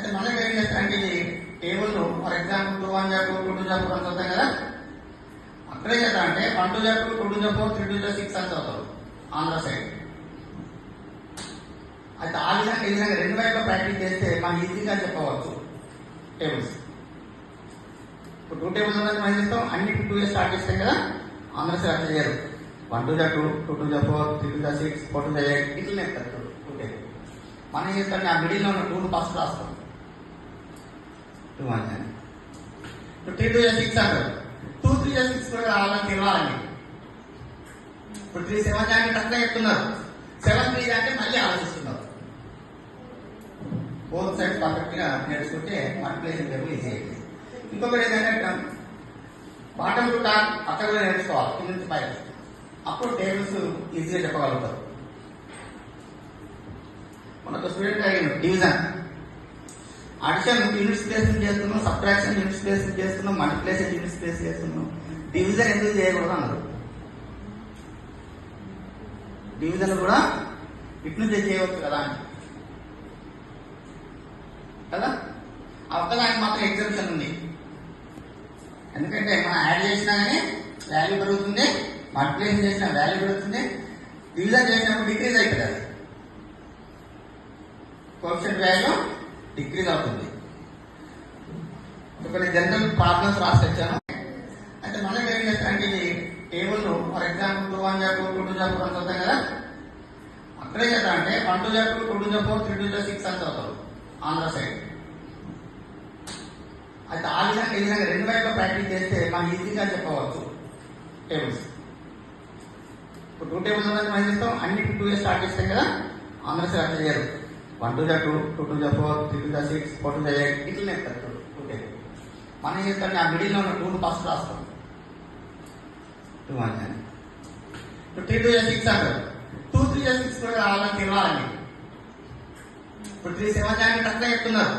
అయితే మనం ఏం చేస్తారంటే ఇది టేబుల్ ఫర్ ఎగ్జాంపుల్ 2 1 2 2 2 అని చదువుతాం కదా, అక్కడే చేద్దామంటే 1 2 2 2 4 3 2 6 అని చదువుతాం ఆంధ్ర సైడ్. అయితే ఆ విధంగా ఈ విధంగా రెండు వైపులో ప్రాక్టీస్ చేస్తే మనం ఈజీగా చెప్పవచ్చు టేబుల్స్. ఇప్పుడు 2 టేబుల్స్ అనేది మనం చేస్తాం, అన్నిటి 2 స్టార్ట్ చేస్తాం కదా, ఆంధ్ర సైడ్ అట్లా చేయరు. 1 2 2 2 2 4 3 2 6 4 2 8 ఇట్లనే చెప్తారు 2 టేబుల్. మనం ఏం చేస్తాం, ఆ మిడిల్లో ఉన్న 2 ఫస్ట్ రాస్తాం 2 1 అని. 3 2 6 అంటారు. 2 3 6 కూడా రావాలని తెలియాలండి. ఇప్పుడు 3 7 అంటే అట్లా చెప్తున్నారు, 7 3 అంటే మళ్ళీ ఆలోచిస్తున్నారు. బోత్ సైడ్ పర్ఫెక్ట్ గా నేర్చుకుంటే మల్టిప్లికేషన్ టేబుల్ ఈజీ అవుతుంది. ఇంకొకటి ఏంటంటే బాటమ్ టు టాప్ అక్కడ కూడా నేర్చుకోవాలి, కింద నుంచి పైకి. అప్పుడు టేబుల్స్ ఈజీగా చెప్పగలుగుతారు. మనకు స్టూడెంట్ అడిగిన డివిజన్, అడిషన్ యూనిట్స్ ప్లేస్ చేస్తున్నాం, సబ్ట్రాక్షన్ యూనిట్స్ ప్లేస్ చేస్తున్నాం, మల్టిప్లికేషన్ యూనిట్స్ ప్లేస్ చేస్తున్నాం. డివిజన్ ఎందుకు చేయకూడదు అన్నారు. డివిజన్ కూడా ఇటు నుంచి చేయవచ్చు కదా అని కదా, ఆ ఒక్కదానికి మాత్రం ఎగ్జామ్షన్ ఉంది. ఎందుకంటే మనం యాడ్ చేసినా కానీ వాల్యూ పెరుగుతుంది, మల్టిప్లికేషన్ చేసిన వాల్యూ పెరుగుతుంది, డివిజన్ చేసినప్పుడు డిక్రీజ్ అవుతుంది. అది కోఎఫిషియంట్ వాల్యూ డిక్రీజ్ అవుతుంది. కొన్ని జనరల్ ప్రాబ్లమ్స్ రాసి వచ్చాను. అయితే మనం ఏం చేస్తారంటే ఇది టేబుల్ ఫర్ ఎగ్జాంపుల్ 2 1 2 2 2 అని చదువుతాం కదా, అక్కడే చేద్దామంటే 1 2 2 2 2 4 3 2 6 అని చదువుతాం ఆంధ్ర సైడ్. అయితే ఆ విధంగా ఈ విధంగా రెండు వైపులో ప్రాక్టీస్ చేస్తే మనం ఈజీగా చెప్పవచ్చు టేబుల్స్. ఇప్పుడు 2 టేబుల్స్ అనేది మనం చేస్తాం, అన్నిటి 2 స్టార్ట్ చేస్తాం కదా, ఆంధ్ర సైడ్ అట్లా చేయరు. 1 2 2 2 2 4 3 2 6 4 2 8 ఇట్లనే చెప్తారు 2 టేబుల్. మనం ఏం చేస్తాం, ఆ మిడిల్లో ఉన్న 2 ఫస్ట్ రాస్తాం 2 1 అని. 3 2 6 అంటారు. 2 3 6 కూడా రావాలని తెలియాలండి. ఇప్పుడు 3 7 అంటే అట్లా చెప్తున్నారు,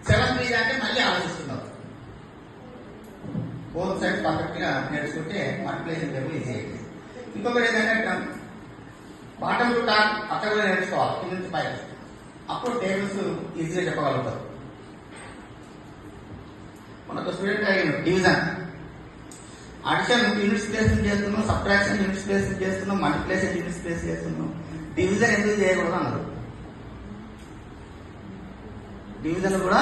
7 3 అంటే మళ్ళీ ఆలోచిస్తున్నారు. బోత్ సైడ్ పర్ఫెక్ట్ గా నేర్చుకుంటే మల్టిప్లికేషన్ టేబుల్ ఈజీ అవుతుంది. ఇంకొకటి ఏంటంటే బాటమ్ టు టాప్ అక్కడ కూడా నేర్చుకోవాలి, కింద నుంచి పైకి. అప్పుడు టేబుల్స్ ఈజీగా చెప్పగలుగుతారు. మనకు స్టూడెంట్ అడిగిన డివిజన్, అడిషన్ యూనిట్స్ ప్లేస్ చేస్తున్నాం, సబ్ట్రాక్షన్ యూనిట్స్ ప్లేస్ చేస్తున్నాం, మల్టిప్లికేషన్ యూనిట్స్ ప్లేస్ చేస్తున్నాం. డివిజన్ ఎందుకు చేయకూడదు అన్నారు. డివిజన్ కూడా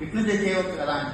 ఇటు నుంచి చేయవచ్చు కదా అని